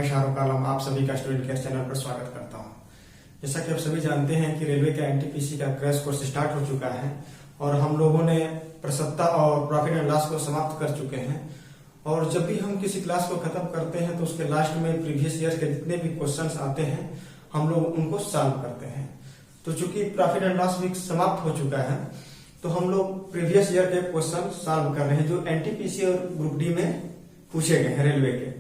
मैं शाहरुख आलम आप सभी का स्टूडेंट केयर चैनल पर स्वागत करता हूं। जैसा कि आप सभी जानते हैं कि रेलवे का एनटीपीसी का क्रैश कोर्स स्टार्ट हो चुका है और हम लोगों ने प्रसन्नता और प्रॉफिट एंड लॉस को समाप्त कर चुके हैं। और जब भी हम किसी क्लास को खत्म करते हैं तो उसके लास्ट में प्रीवियस ईयर के जितने भी क्वेश्चंस आते हैं हम लोग उनको सॉल्व करते हैं। तो चूंकि प्रॉफिट एंड लॉस भी समाप्त हो चुका है तो हम लोग प्रीवियस ईयर के क्वेश्चन सॉल्व कर रहे हैं जो एनटीपीसी और ग्रुप डी में पूछे गए हैं रेलवे के।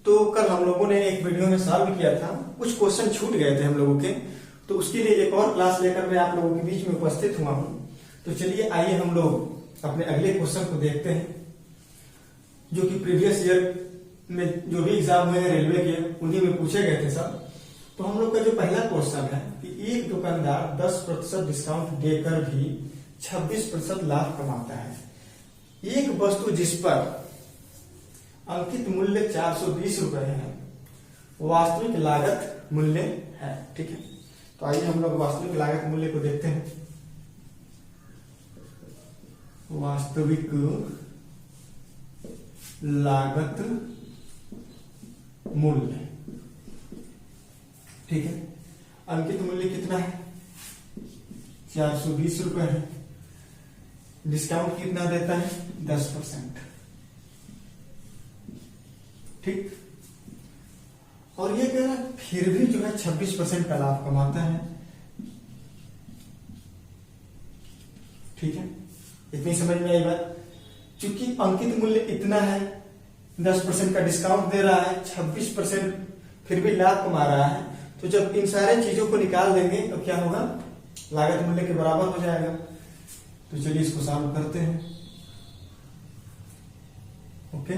तो कल हम लोगों ने एक वीडियो में सॉल्व किया था, कुछ क्वेश्चन छूट गए थे हम लोगों के, तो उसके लिए एक और क्लास लेकर मैं आप लोगों के बीच में उपस्थित हुआ हूं। तो चलिए आइए हम लोग अपने अगले क्वेश्चन को देखते हैं जो कि प्रीवियस ईयर में जो भी एग्जाम हुए हैं रेलवे के उन्हीं में पूछे गए थे सब। तो हम लोग का जो पहला क्वेश्चन है कि एक दुकानदार 10% डिस्काउंट देकर भी 26% लाभ कमाता है। एक वस्तु जिस पर अंकित मूल्य 420 रुपए है, वास्तविक लागत मूल्य है। ठीक है, तो आइए हम लोग वास्तविक लागत मूल्य को देखते हैं। वास्तविक लागत मूल्य, ठीक है। अंकित मूल्य कितना है? 420 रुपए है। डिस्काउंट कितना देता है? 10%। ठीक, और ये कह रहा है फिर भी जो है 26% का लाभ कमाता है। ठीक है, इतनी समझ में आई बात। चूंकि अंकित मूल्य इतना है, 10% का डिस्काउंट दे रहा है, 26% फिर भी लाभ कमा रहा है, तो जब इन सारे चीजों को निकाल देंगे तो क्या होगा? लागत मूल्य के बराबर हो जाएगा। तो चलिए इसको सॉल्व करते हैं। ओके,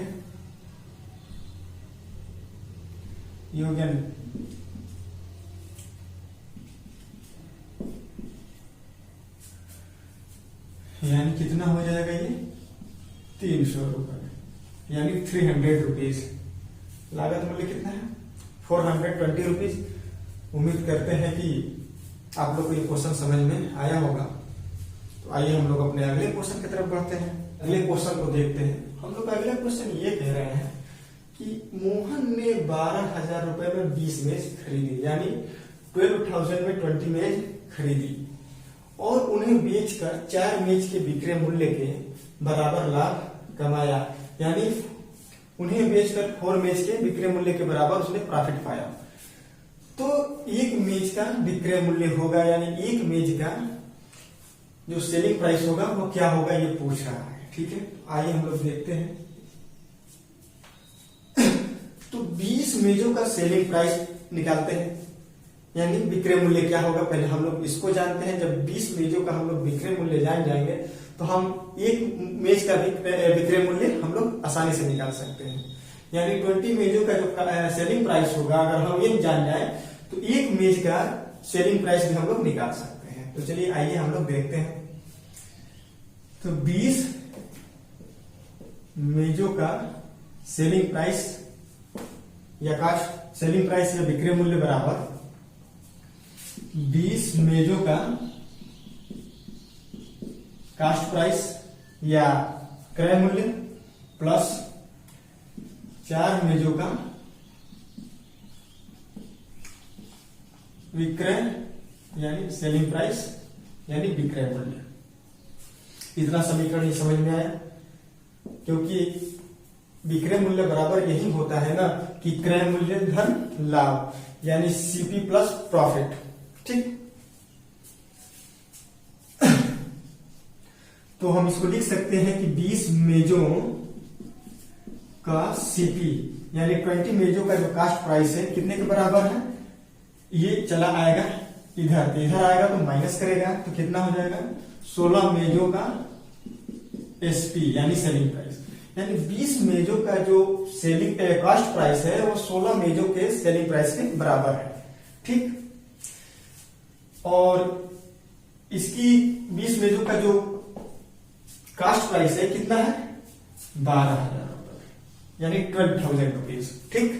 योगन यानी कितना हो जाएगा ये? 300 रुपए, यानी 300 रुपीज। लागत मूल्य कितना है? 420 रुपीज। उम्मीद करते हैं कि आप लोग को ये क्वेश्चन समझ में आया होगा। तो आइए हम लोग अपने अगले क्वेश्चन की तरफ बढ़ते हैं। अगले क्वेश्चन को देखते हैं। हम लोग अगला क्वेश्चन ये कह रहे हैं कि मोहन ने 12,000 रुपए में 20 मेज खरीदी, यानी 12,000 में 20 मेज खरीदी और उन्हें बेचकर 4 मेज के विक्रय मूल्य के बराबर लाभ कमाया, यानी उन्हें बेचकर 4 मेज के विक्रय मूल्य के बराबर उसने प्रॉफिट पाया। तो एक मेज का विक्रय मूल्य होगा, यानी एक मेज का जो सेलिंग प्राइस होगा वो क्या होगा ये पूछ रहा है। ठीक है, आइए हम लोग देखते हैं। तो 20 मेजों का सेलिंग प्राइस निकालते हैं, यानी विक्रय मूल्य क्या होगा पहले हम लोग इसको जानते हैं। जब 20 मेजों का हम लोग विक्रय मूल्य जान जाएंगे तो हम एक मेज का विक्रय मूल्य हम लोग आसानी से निकाल सकते हैं। यानी 20 मेजों का जो सेलिंग प्राइस होगा अगर हम ये जान जाए तो एक मेज का सेलिंग प्राइस भी हम लोग निकाल सकते हैं। तो चलिए आइए हम लोग देखते हैं। तो 20 मेजों का सेलिंग प्राइस या कास्ट सेलिंग प्राइस या विक्रय मूल्य बराबर 20 मेजों का कास्ट प्राइस या क्रय मूल्य प्लस 4 मेजों का विक्रय यानी सेलिंग प्राइस यानी विक्रय मूल्य। इतना समीकरण समझ में आया? क्योंकि विक्रय मूल्य बराबर यही होता है ना कि क्रय मूल्य धन लाभ, यानी सीपी प्लस प्रॉफिट। ठीक, तो हम इसको लिख सकते हैं कि 20 मेजों का सीपी यानी 20 मेजों का जो कास्ट प्राइस है कितने के बराबर है? ये चला आएगा इधर, इधर आएगा तो माइनस करेगा तो कितना हो जाएगा? 16 मेजों का एसपी यानी सेलिंग प्राइस, यानी 20 मेजों का जो सेलिंग कास्ट प्राइस है वो 16 मेजों के सेलिंग प्राइस के बराबर है। ठीक, और इसकी 20 मेजों का जो कास्ट प्राइस है कितना है? 12,000 रुपए, यानी 12,000 रुपीज। ठीक,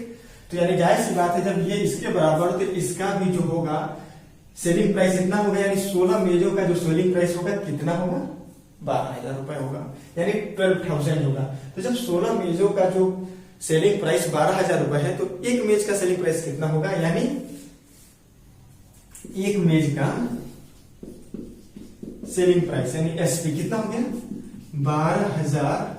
तो यानी जाहिर सी बात है जब ये इसके बराबर तो इसका भी जो होगा सेलिंग प्राइस इतना होगा, यानी 16 मेजों का जो सेलिंग प्राइस होगा कितना होगा? 12,000 रुपए होगा, यानी 12,000 होगा। तो जब 16 मेजों का जो सेलिंग प्राइस 12,000 रुपए है, तो एक मेज का सेलिंग प्राइस कितना होगा, यानी एक मेज का सेलिंग प्राइस यानी एसपी कितना हो गया 12,000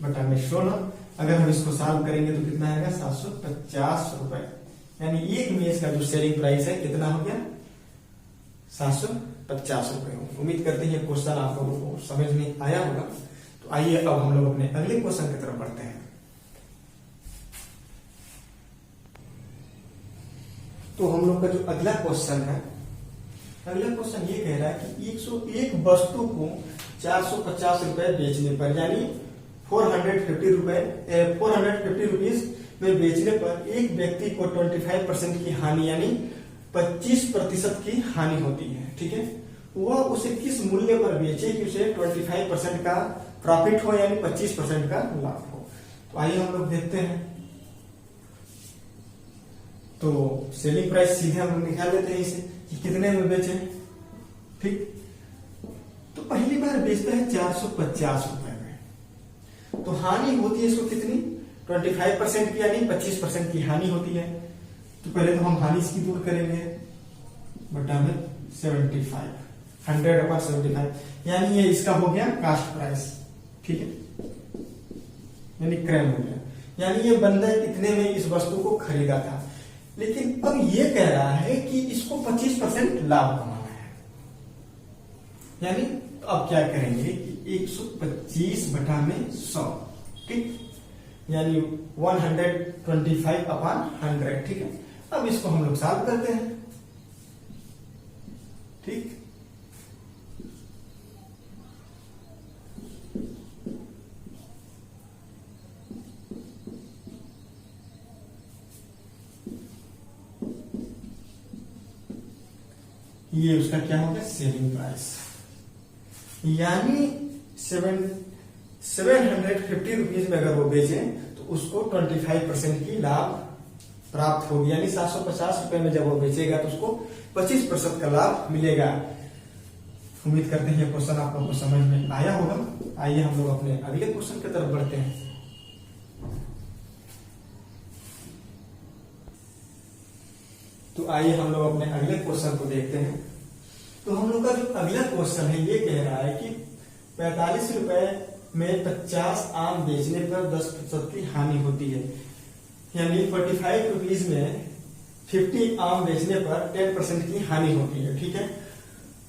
बटा में 16। अगर हम इसको सॉल्व करेंगे तो कितना आएगा 750 रुपए, यानी एक मेज का जो सेलिंग प्राइस है कितना हो गया 750 रुपए। उम्मीद करते हैं क्वेश्चन आप लोगों को समझ में आया होगा। तो आइए अब हम लोग अपने अगले क्वेश्चन की तरफ बढ़ते हैं। तो हम लोग का जो अगला क्वेश्चन है, अगला क्वेश्चन ये कह रहा है कि 101 वस्तु को 450 रुपए बेचने पर, यानी 450 रुपीज में बेचने पर एक व्यक्ति को 25% की हानि यानी 25% की हानि होती है। ठीक है, वह उसे किस मूल्य पर बेचे कि उसे 25% का प्रॉफिट हो यानी 25% का लाभ हो। तो आइए हम लोग देखते हैं। तो सेलिंग प्राइस सीधे हम लोग निकाल लेते हैं इसे कि कितने में बेचे। ठीक, तो पहली बार बेचते हैं 450 रुपए में, तो हानि होती है इसको कितनी 25% की यानी 25% की हानि होती है। तो पहले तो हम हानि इसकी दूर करेंगे बटा में 75, 100/75 यानी ये इसका हो गया कास्ट प्राइस। ठीक है, यानी क्रय मूल्य, यानी ये बंदा इतने में इस वस्तु को खरीदा था, लेकिन अब ये कह रहा है कि इसको 25% लाभ कमाना है। यानी तो अब क्या करेंगे कि 125 बटा में 100, ठीक, यानी 125/100। ठीक है, अब इसको हम लोग सॉल्व करते हैं। ठीक, ये उसका क्या होगा सेलिंग प्राइस, यानी 750 रुपीज में अगर वो बेचे तो उसको 25% की लाभ प्राप्त होगी, यानी 750 रुपए में जब वो बेचेगा तो उसको 25% का लाभ मिलेगा। उम्मीद करते हैं ये क्वेश्चन आप लोगों को समझ में आया होगा। आइए हम लोग अपने अगले क्वेश्चन की तरफ बढ़ते हैं। तो आइए हम लोग अपने अगले क्वेश्चन को देखते हैं। तो हम लोग का जो अगला क्वेश्चन है ये कह रहा है कि 45 रुपए में 50 आम बेचने पर 10% की हानि होती है, यानी 45 रुपीज में 50 आम बेचने पर 10% की हानि होती है। ठीक है,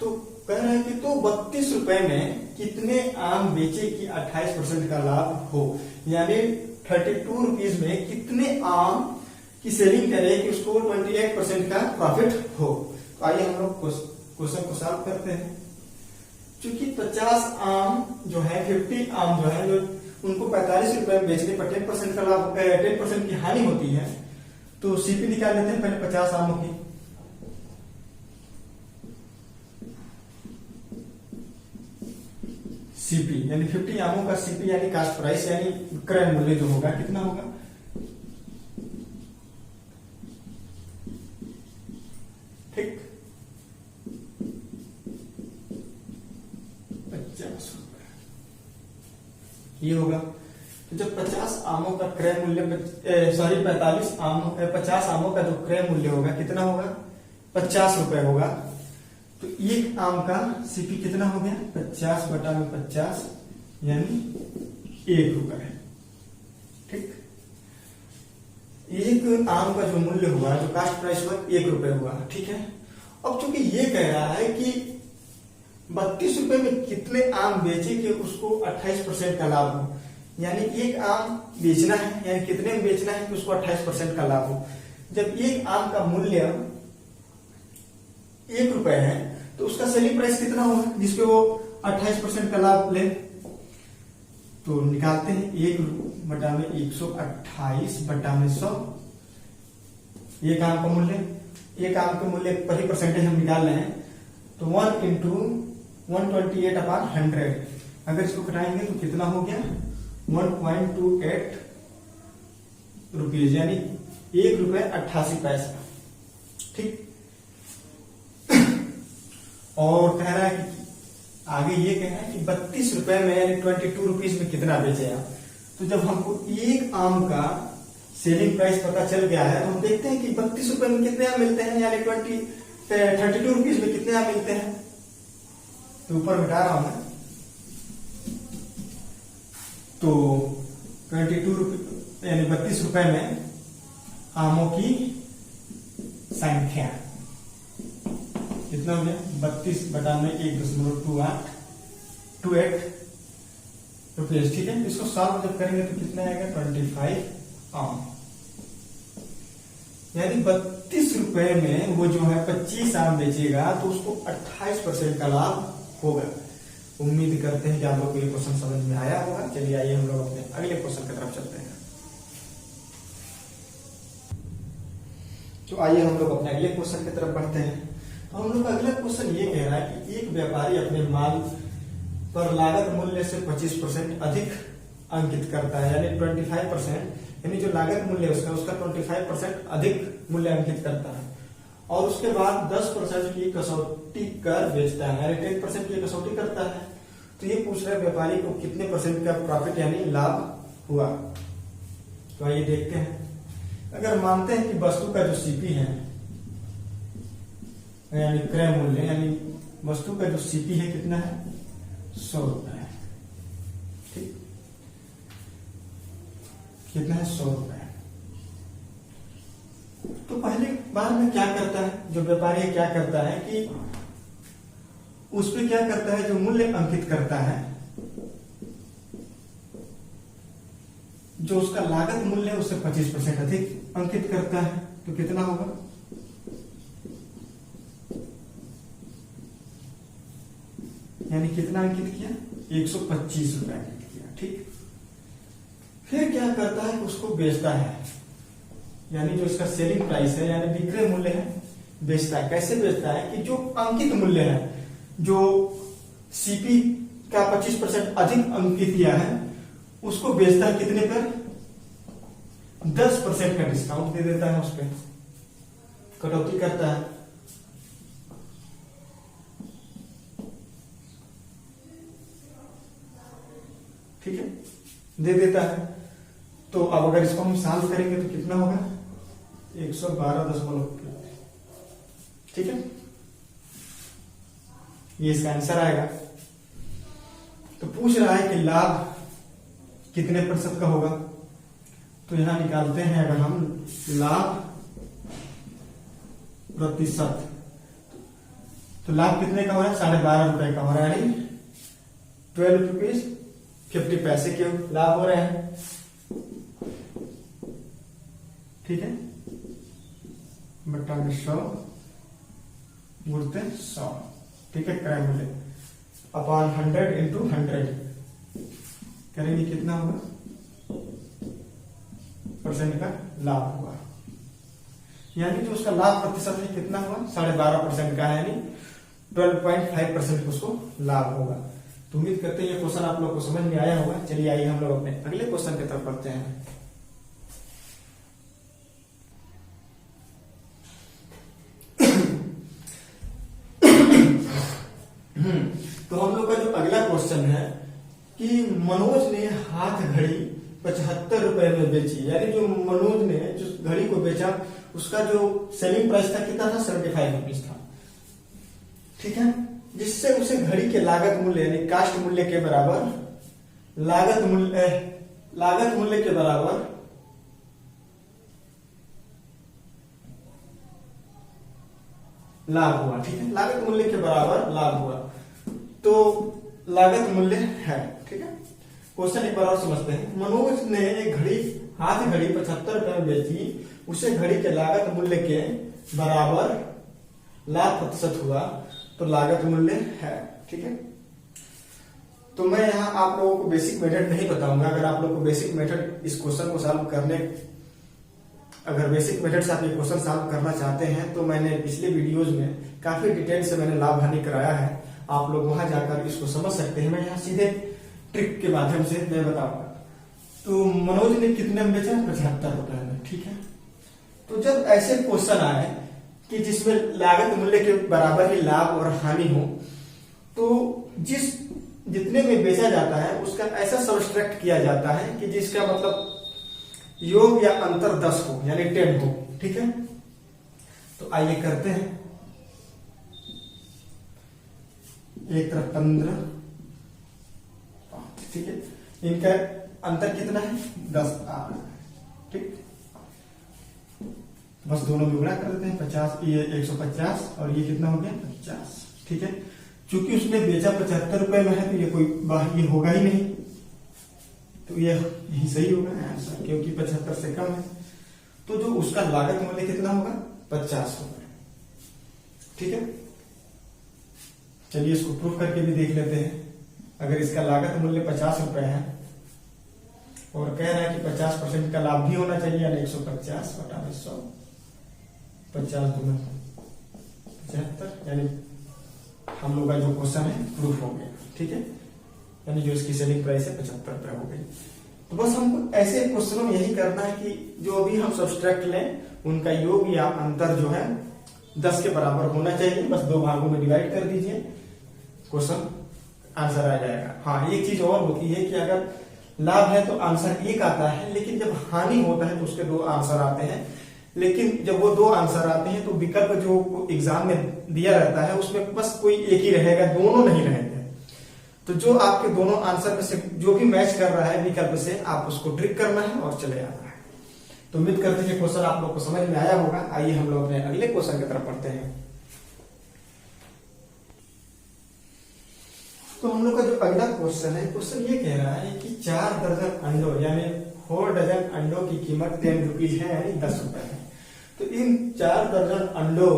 तो कह रहा है कि तो 32 रुपए में कितने आम बेचे कि 28% का लाभ हो, यानी 32 रुपीज में कितने आम की सेलिंग करे कि उसको 28% का प्रॉफिट हो। तो आइए हम लोग क्वेश्चन को सॉल्व करते हैं। क्योंकि 50 आम जो है 50 आम जो है जो उनको 45 रुपए में बेचने पर 10% का लाभ 10% की हानि होती है, तो सीपी निकाल लेते हैं पहले 50 आमों की। सीपी यानी 50 आमों का सीपी यानी कास्ट प्राइस यानी क्रय मूल्य जो होगा कितना होगा, ठीक, 50 रुपए ये होगा। तो जब 50 आमों का क्रय मूल्य 50 आमों का जो क्रय मूल्य होगा कितना होगा 50 रुपए होगा, तो एक आम का सीपी कितना हो गया 50 बटा में 50 यानी 1 रुपए। ठीक, एक आम का जो मूल्य हुआ जो कास्ट प्राइस हुआ 1 रुपए हुआ। ठीक है, अब चूंकि ये कह रहा है कि 32 रुपए में कितने आम बेचे कि उसको 28% का लाभ हो, यानी एक आम बेचना है यानी कितने में बेचना है कि उसको 28% का लाभ हो। जब एक आम का मूल्य 1 रुपए है तो उसका सेलिंग प्राइस कितना होगा जिसपे वो 28% का लाभ ले। तो निकालते हैं 1 बटा में 128 बटा में 100। एक आम का मूल्य, एक आम के मूल्य पर ही परसेंटेज हम निकाल रहे हैं, तो 1 इंटू 128/100 अगर इसको घटाएंगे तो कितना हो गया 1.28 रुपीज यानी 1 रुपए 88 पैसा। ठीक, और कह रहा है कि आगे ये कह रहा है कि 32 रुपए में यानी 22 रुपीज में कितना बेचे आप, तो जब हमको एक आम का सेलिंग प्राइस पता चल गया है तो हम देखते हैं कि 32 रुपए में कितने आम मिलते हैं, यानी 32 रुपीज में कितने आम मिलते हैं। तो ऊपर मिटा रहा हूं मैं, तो 22 रुपये यानी 32 रुपए में आमों की संख्या कितना हो गया, 32 बटा में 1.28 रुपीज। ठीक है, इसको सॉल्व जब करेंगे तो कितना आएगा, 25 आम, यानी 32 रुपए में वो जो है 25 आम बेचेगा तो उसको 28% का लाभ होगा। उम्मीद करते हैं कि आप लोग को ये क्वेश्चन समझ में आया होगा। चलिए आइए हम लोग अपने अगले क्वेश्चन की तरफ चलते हैं। तो आइए हम लोग अपने अगले क्वेश्चन की तरफ बढ़ते हैं। तो हम लोग का अगला क्वेश्चन ये कह रहा है कि एक व्यापारी अपने माल पर लागत मूल्य से 25% अधिक अंकित करता है, यानी 25%, यानी जो लागत मूल्य है उसका 25% अधिक मूल्य अंकित करता है, और उसके बाद 10% की कसौटी कर बेचता है, यानी 10% की कसौटी करता है। तो ये पूछ रहा है व्यापारी को कितने परसेंट का प्रॉफिट यानी लाभ हुआ। तो आइए देखते हैं। अगर मानते हैं कि वस्तु का जो सीपी है यानी क्रय मूल्य, यानी वस्तु का जो सीपी है कितना है, 100 रुपए है। ठीक, कितना है, 100 रुपए। तो पहले बार में क्या करता है जो व्यापारी है, क्या करता है कि उस पे क्या करता है, जो मूल्य अंकित करता है, जो उसका लागत मूल्य है उससे 25% अधिक अंकित करता है। तो कितना होगा, यानी कितना अंकित किया, 125 रुपए अंकित किया। ठीक, फिर क्या करता है कि उसको बेचता है, यानी जो इसका सेलिंग प्राइस है यानी विक्रय मूल्य है, बेचता है। कैसे बेचता है कि जो अंकित मूल्य है, जो सीपी का 25% अधिक अंकित किया है, उसको बेचता है कितने पर, 10% का डिस्काउंट दे देता है, उस पर कटौती करता है। ठीक है, दे देता है। तो अब अगर इसको हम सॉल्व करेंगे तो कितना होगा, 112.5। ठीक है, ये इसका आंसर आएगा। तो पूछ रहा है कि लाभ कितने प्रतिशत का होगा। तो यहां निकालते हैं अगर हम लाभ प्रतिशत, तो लाभ कितने का हो रहा है, 12.5 रुपए का हो रहा है, यानी 12 रुपीज 50 पैसे के लाभ हो रहे हैं। ठीक है, बटा में 100 गुणते 100। ठीक है, क्रय मूल्य अपॉन 100 इंटू 100 करेंगे कितना होगा, परसेंट का लाभ हुआ, यानी जो उसका लाभ प्रतिशत है कितना हुआ, 12.5% का है, यानी 12.5% उसको लाभ होगा। तो उम्मीद करते हैं ये क्वेश्चन आप लोग को समझ में आया होगा। चलिए आइए हम लोग अपने अगले क्वेश्चन की तरफ बढ़ते हैं। तो हम लोग का जो अगला क्वेश्चन है कि मनोज ने हाथ घड़ी 75 रुपए में बेची, यानी जो मनोज ने जो घड़ी को बेचा उसका जो सेलिंग प्राइस था कितना था, 75 रुपीज था। ठीक है, जिससे उसे घड़ी के लागत मूल्य यानी कास्ट मूल्य के बराबर लागत मूल्य के बराबर लाभ हुआ। ठीक है, लागत मूल्य के बराबर लाभ हुआ। तो लागत मूल्य है। ठीक है, क्वेश्चन एक बार और समझते हैं। मनोज ने एक घड़ी, हाथ घड़ी 75 रुपए में बेची, उसे घड़ी के लागत मूल्य के बराबर लाभ प्रतिशत हुआ, तो लागत मूल्य है। ठीक है, तो मैं यहाँ आप लोगों को बेसिक मेथड नहीं बताऊंगा। अगर आप लोग को बेसिक मेथड इस क्वेश्चन को सॉल्व करने, अगर बेसिक मेथड से आप ये क्वेश्चन सॉल्व करना चाहते हैं तो मैंने पिछले वीडियोज में काफी डिटेल से मैंने लाभ हानि कराया है, आप लोग वहां जाकर इसको समझ सकते हैं। मैं यहाँ सीधे ट्रिक के माध्यम से मैं बताऊंगा। तो मनोज ने कितने में बेचा, 75 रुपए में। ठीक है, तो जब ऐसे क्वेश्चन आए कि जिसमें लागत मूल्य के बराबर ही लाभ और हानि हो, तो जिस जितने में बेचा जाता है उसका ऐसा सब्सट्रैक्ट किया जाता है कि जिसका मतलब योग या अंतर 10 हो, यानी 10 हो। ठीक है, तो आइए करते हैं। एक तरफ 15, ठीक है, इनका अंतर कितना है 10 8। ठीक, बस दोनों में गुणा कर देते हैं। 50, ये 150 और ये कितना हो गया 50। ठीक है, चूंकि उसने बेचा 75 रुपए में है तो ये कोई ये होगा ही नहीं, तो ये यही सही होगा आंसर, क्योंकि 75 से कम है। तो जो उसका लागत मूल्य कितना होगा 50 होगा। ठीक है, चलिए इसको प्रूफ करके भी देख लेते हैं। अगर इसका लागत मूल्य 50 रुपए है और कह रहा है कि 50% का लाभ भी होना चाहिए, यानी 150 बटा 100, 50 दूना 75, यानी हम लोग का जो क्वेश्चन है प्रूफ हो गया। ठीक है, यानी जो इसकी सेलिंग प्राइस है 75 रुपए हो गई। तो बस हमको ऐसे क्वेश्चनों में यही करना है कि जो भी हम सब्सट्रैक्ट लें उनका योग या अंतर जो है 10 के बराबर होना चाहिए। बस 2 भागों में डिवाइड कर दीजिए, क्वेश्चन आंसर आ जाएगा। हाँ, एक चीज और होती है कि अगर लाभ है तो आंसर 1 आता है, लेकिन जब हानि होता है तो उसके 2 आंसर आते हैं। लेकिन जब वो 2 आंसर आते हैं तो विकल्प जो एग्जाम में दिया रहता है उसमें बस कोई एक ही रहेगा, दोनों नहीं रहेंगे। तो जो आपके दोनों आंसर में से जो भी मैच कर रहा है विकल्प से, आप उसको ट्रिक करना है और चले जाना है। तो उम्मीद करते हैं कि क्वेश्चन आप लोग को समझ में आया होगा। आइए हम लोग अपने अगले क्वेश्चन की तरफ बढ़ते हैं। तो हम लोग का जो अगला क्वेश्चन है, क्वेश्चन ये कह रहा है कि 4 दर्जन अंडों यानी 4 डजन अंडों की कीमत 10 रुपीज है, यानी 10 रुपए है। तो इन 4 दर्जन अंडों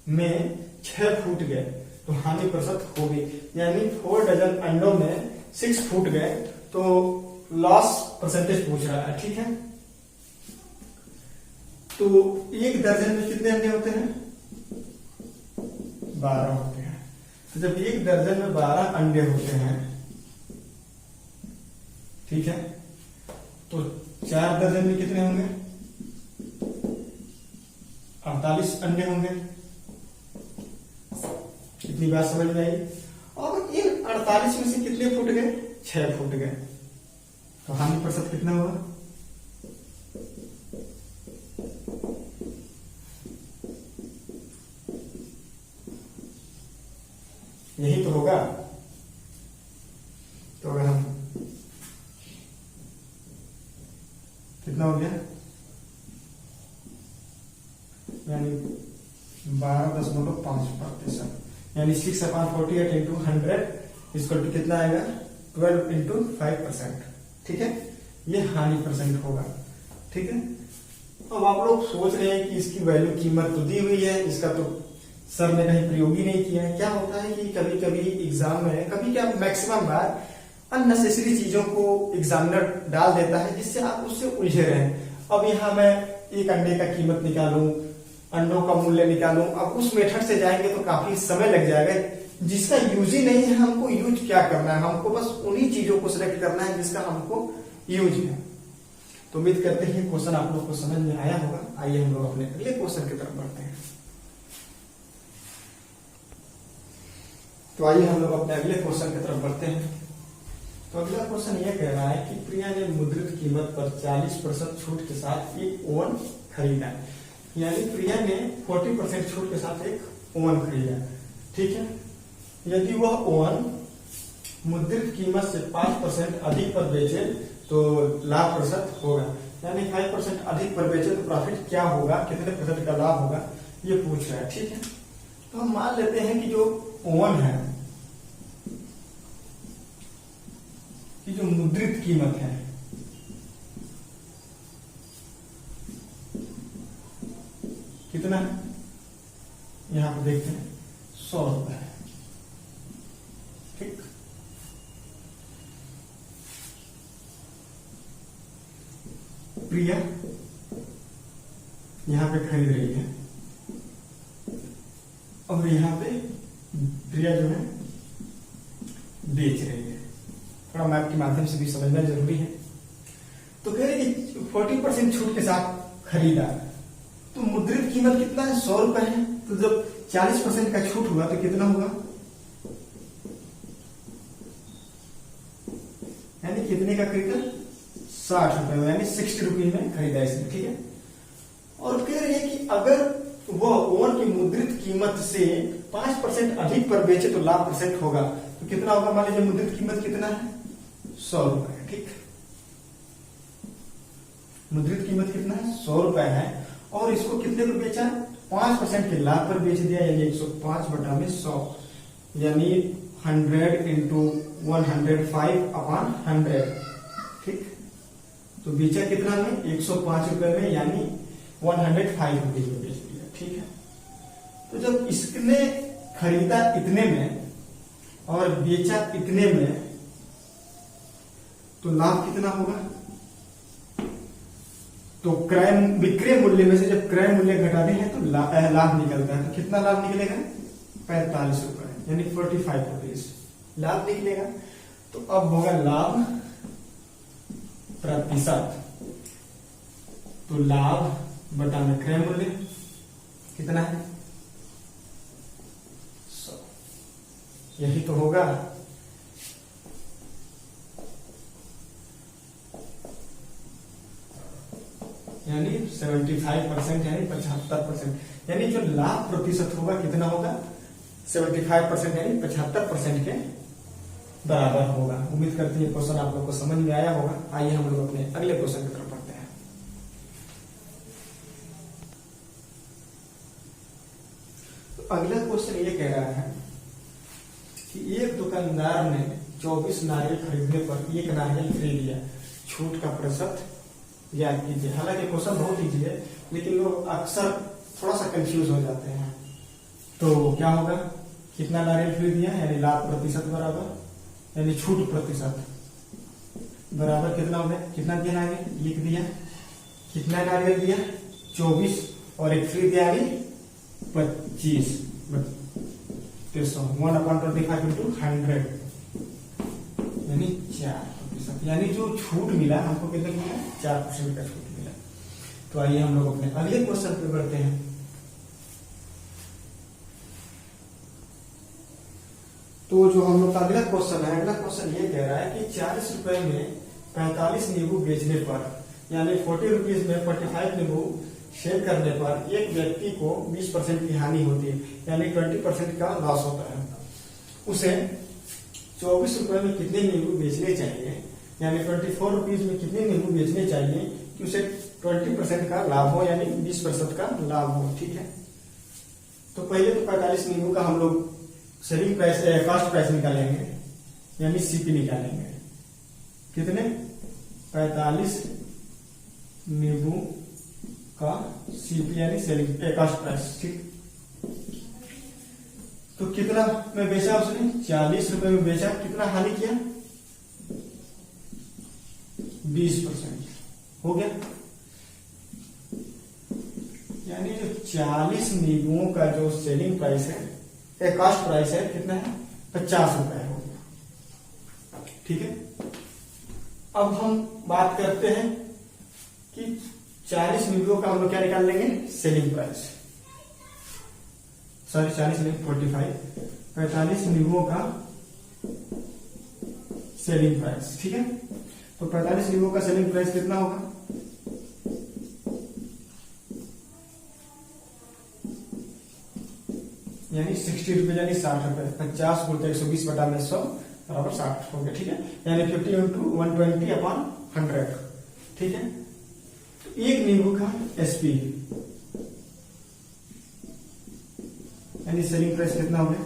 में 6 फूट गए तो हानि प्रतिशत होगी, यानी 4 डजन अंडों में 6 फूट गए तो लॉस परसेंटेज पूछ रहा है। ठीक है, तो 1 दर्जन में कितने अंडे होते हैं 12 होते हैं। तो जब 1 दर्जन में 12 अंडे होते हैं, ठीक है, तो 4 दर्जन में कितने होंगे 48 अंडे होंगे। इतनी बात समझ में आई। और इन 48 में से कितने फूट गए 6 फूट गए, तो हानि प्रतिशत कितना होगा यही तो होगा। तो अगर हम कितना हो गया, यानी 12.5%, यानी 6/48 इंटू 100 इसको कितना आएगा 12 इंटू 5%। ठीक है, ये हानि परसेंट होगा। ठीक है, अब आप लोग सोच रहे हैं कि इसकी वैल्यू कीमत तो दी हुई है, इसका तो सर ने कहीं प्रयोग ही नहीं किया है। क्या होता है कि कभी कभी एग्जाम में, कभी क्या मैक्सिमम बार अननेसेसरी चीजों को एग्जामिनर डाल देता है जिससे आप उससे उलझे रहे। अब यहाँ मैं एक अंडे का कीमत निकालूं, अंडों का मूल्य निकालूं, अब उस मेथड से जाएंगे तो काफी समय लग जाएगा, जिसका यूज ही नहीं है। हमको यूज क्या करना है, हमको बस उन्हीं चीजों को सिलेक्ट करना है जिसका हमको यूज है। तो उम्मीद करते हैं क्वेश्चन आप लोग को समझ में आया होगा। आइए हम लोग अपने अगले क्वेश्चन की तरफ बढ़ते हैं। तो आइए हम लोग अपने अगले क्वेश्चन की तरफ बढ़ते हैं। तो अगला क्वेश्चन यह कह रहा है कि प्रिया ने मुद्रित कीमत पर 40% छूट के साथ एक ओवन खरीदा, यानी प्रिया ने 40% छूट के साथ एक ओवन खरीदा। ठीक है, यदि वह ओवन मुद्रित कीमत से 5% अधिक पर बेचे तो लाभ प्रतिशत होगा, यानी 5% अधिक पर बेचे तो प्रॉफिट क्या होगा, कितने % का लाभ होगा, ये पूछ रहा है। ठीक है, तो हम मान लेते हैं कि जो ओवन है कि जो मुद्रित कीमत है कितना है, यहां पर देखते हैं 100 रुपए है। ठीक, प्रिया यहां पे खरीद रही है और यहां पे प्रिया जो है बेच रही है। थोड़ा मैप के माध्यम से भी समझना जरूरी है। तो कह रहे कि 40% छूट के साथ खरीदा, तो मुद्रित कीमत कितना है 100 रुपए है। तो जब 40% का छूट हुआ तो कितना होगा कितने का खरीदा, 60 रुपए में, यानी 60 रुपीज में खरीदा इसने, ठीक है। और कह रहे हैं कि अगर वह ओवन की मुद्रित कीमत से 5% अधिक पर बेचे तो लाभ परसेंट होगा। तो कितना होगा, मान लीजिए मुद्रित कीमत कितना है, 100 रुपए, ठीक। मुद्रित कीमत कितना है, 100 रुपए है, और इसको कितने पर बेचा, 5% के लाभ पर बेच दिया, यानी 105 बटा में 100, यानी 100 इंटू 105/100, ठीक। तो बेचा कितना में, 105 रुपए में, यानी 105 रुपीज में बेच दिया, ठीक है। तो जब इसने खरीदा इतने में और बेचा इतने में, तो लाभ कितना होगा। तो क्रय विक्रय मूल्य में से जब क्रय मूल्य घटाते हैं तो लाभ निकलता है। तो कितना लाभ निकलेगा, 45 रुपए, यानी 45 रुपीज लाभ निकलेगा। तो अब होगा लाभ प्रतिशत, तो लाभ बटा में क्रय मूल्य कितना है, 100, यही तो होगा। यानी 75%, यानी 75%, यानी जो लाभ प्रतिशत होगा कितना होगा, 75%, यानी 75% के बराबर होगा। उम्मीद करते हैं क्वेश्चन आप लोग को समझ में आया होगा। आइए हम लोग अपने अगले क्वेश्चन की तरफ बढ़ते हैं। तो अगला क्वेश्चन ये कह रहा है कि एक दुकानदार ने 24 नारियल खरीदने पर 1 नारियल फ्री दिया, छूट का प्रतिशत याद कीजिए। हालांकि क्वेश्चन बहुत इजी है, लेकिन लोग अक्सर थोड़ा सा कंफ्यूज हो जाते हैं। तो क्या होगा, कितना नारियल फ्री दिया, यानी लाभ प्रतिशत बराबर, यानी छूट प्रतिशत बराबर कितना हो गया, कितना दिया नारियल, 1 दिया, कितना नारियल दिया, 24, और 1 फ्री दिया, यानी 25, 1/25 इंटू 100, यानी 4%, यानी जो छूट मिला हमको कितना मिला, 4% का छूट मिला। तो आइए हम लोग अपने अगले क्वेश्चन पे बढ़ते हैं। तो जो हम लोग का अगला क्वेश्चन है, अगला क्वेश्चन ये कह रहा है कि 40 रुपए में 45 नींबू बेचने पर, यानी 40 रुपीज में 45 नींबू सेल करने पर एक व्यक्ति को 20% की हानि होती है, यानी 20% का लॉस होता है। उसे 24 रुपए में कितने नींबू बेचने चाहिए, यानी 24 रुपीज में कितने नींबू बेचने चाहिए कि उसे 20% का लाभ हो, यानी 20% का लाभ हो, ठीक है। तो पहले तो 45 नींबू का हम लोग सेलिंग प्राइस, कॉस्ट प्राइस निकालेंगे, यानी सीपी निकालेंगे। कितने, 45 नींबू का सीपी, यानी सेलिंग कॉस्ट प्राइस, ठीक। तो कितना में बेचा उसने, 40 रुपए में बेचा, कितना हानि किया, 20% हो गया। यानी जो 40 नींबुओं का जो सेलिंग प्राइस है, कॉस्ट प्राइस है, कितना है, 50 रुपए हो गया, ठीक है। अब हम बात करते हैं कि 40 नींबुओं का हम लोग क्या निकाल लेंगे, सेलिंग प्राइस, सॉरी 40 नहीं 45 नींबुओं का सेलिंग प्राइस, ठीक है। तो 45 नींबुओं का सेलिंग प्राइस कितना होगा, यानी 60 रुपए, यानी 60 रुपए, 50 गुणित 120 बटा में 100 बराबर 60 हो गया, ठीक है। यानी 50 इंटू 120/100, ठीक है। तो एक नींबू का एसपी, यानी सेलिंग प्राइस कितना हो गया,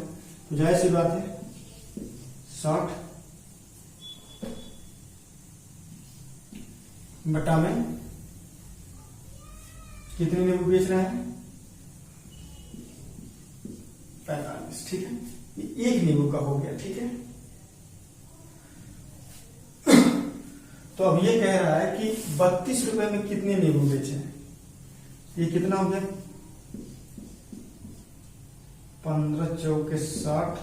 तो जाहिर सी बात है 60 बटा में कितने नींबू बेच रहा है, 45, ठीक है। ये एक नींबू का हो गया, ठीक है। तो अब ये कह रहा है कि 32 रुपए में कितने नींबू बेचे, ये कितना हो गया, 15 चौके 60,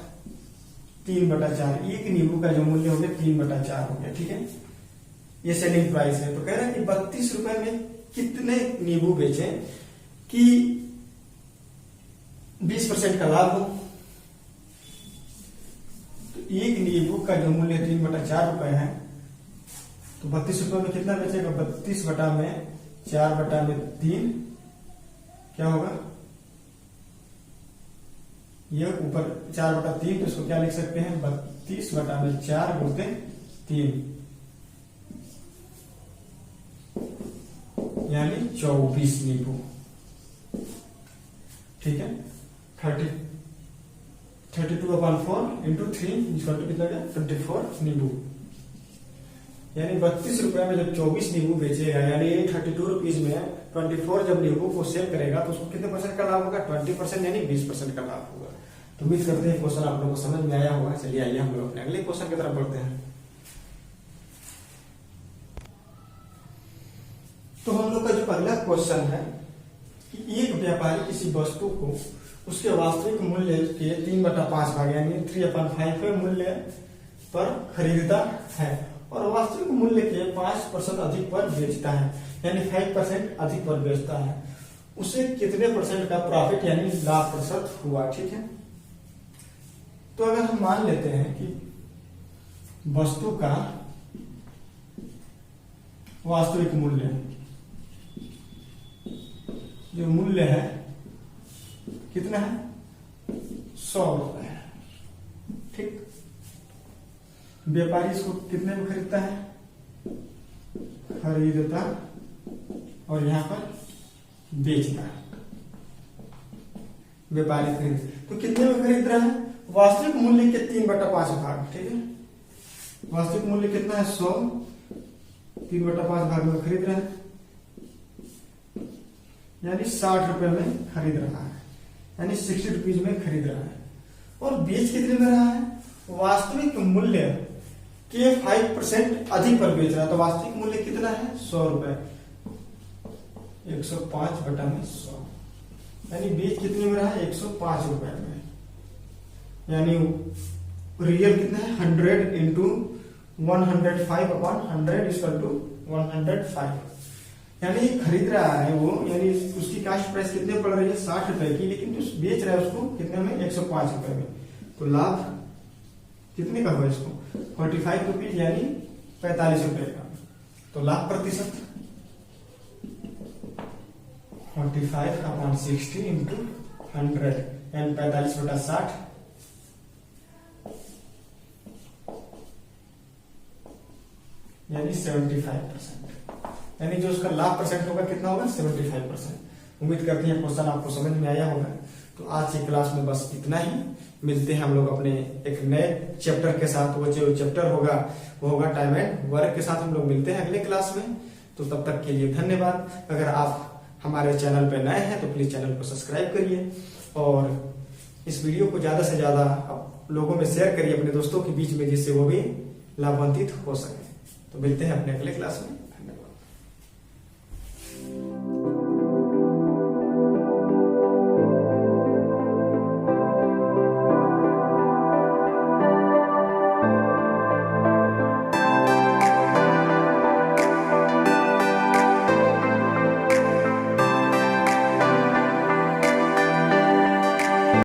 3/4, एक नींबू का जो मूल्य हो गया 3/4 हो गया, ठीक है। ये सेलिंग प्राइस है। तो कह रहा है कि 32 रुपए में कितने नींबू बेचे कि 20% का लाभ हो। तो एक नींबू का जो मूल्य 3/4 रुपए है, तो 32 रुपए में कितना बेचेगा? 32 बटा में 4 बटा में 3 क्या होगा? ये ऊपर 4 बटा 3, तो इसको क्या लिख सकते हैं? 32 बटा में 4 गुणते 3 यानी 24 नींबू। ठीक है, 32/4 इंटू 3 कितना गया? 24 नींबू। यानी 32 रुपए में जब 24 नींबू बेचेगा, यानी 32 रुपीज में 24 जब नींबू को सेल करेगा तो उसको कितने परसेंट का लाभ होगा? 20% यानी 20% का लाभ होगा। तो उम्मीद करते हैं क्वेश्चन आप लोगों को समझ में आया होगा। चलिए आइए हम लोग अपने अगले क्वेश्चन की तरफ बढ़ते हैं। तो हम लोग का जो अगला क्वेश्चन है कि एक व्यापारी किसी वस्तु को उसके वास्तविक मूल्य के 3/5 भाग यानी 3/5 मूल्य पर खरीदता है और वास्तविक मूल्य के 5% अधिक पर बेचता है, यानी 5% अधिक पर बेचता है। उसे कितने परसेंट का प्रॉफिट यानी लाभ प्रतिशत हुआ? ठीक है, तो अगर हम मान लेते हैं कि वस्तु का वास्तविक मूल्य जो मूल्य है कितना है? 100 रुपए। ठीक, व्यापारी इसको कितने में खरीदता है? खरीदता और यहां पर बेचता। व्यापारी खरीद तो कितने में खरीद रहा है? वास्तविक मूल्य के 3/5 भाग। ठीक है, वास्तविक मूल्य कितना है? 100, 3/5 भाग में खरीद रहा है, यानी 60 रुपए में खरीद रहा है, यानी 60 रुपीज में खरीद रहा है। और बेच कितने में रहा है? वास्तविक मूल्य के 5% अधिक पर बेच रहा है। तो वास्तविक मूल्य कितना है? 100 रुपए। 105 बटा में 100 यानी बेच कितने में रहा है? 105 रुपए में। यानी रियल कितना है? 100 इंटू 105/100 इक्वल टू 105। यानी खरीद रहा है वो, यानी उसकी कास्ट प्राइस कितने पड़ रही है? 60 रुपए की, लेकिन जो बेच रहा है उसको कितने में? 105 रुपए में। तो लाभ कितने का हुआ इसको? 45 रुपीज यानी 45 रुपए का। तो लाभ प्रतिशत 45/60 इंटू 100 यानी 45/60 यानी 75%। यानी जो उसका लाभ परसेंट होगा कितना होगा? 75%। उम्मीद करते हैं क्वेश्चन आपको समझ में आया होगा। तो आज की क्लास में बस इतना ही। मिलते हैं हम लोग अपने एक नए चैप्टर के साथ। वो जो चैप्टर होगा वो होगा टाइम एंड वर्क के साथ। हम लोग मिलते हैं अगले क्लास में। तो तब तक के लिए धन्यवाद। अगर आप हमारे चैनल पर नए हैं तो प्लीज चैनल को सब्सक्राइब करिए और इस वीडियो को ज्यादा से ज्यादा लोगों में शेयर करिए अपने दोस्तों के बीच में, जिससे वो भी लाभान्वित हो सके। तो मिलते हैं अपने अगले क्लास में। धन्यवाद।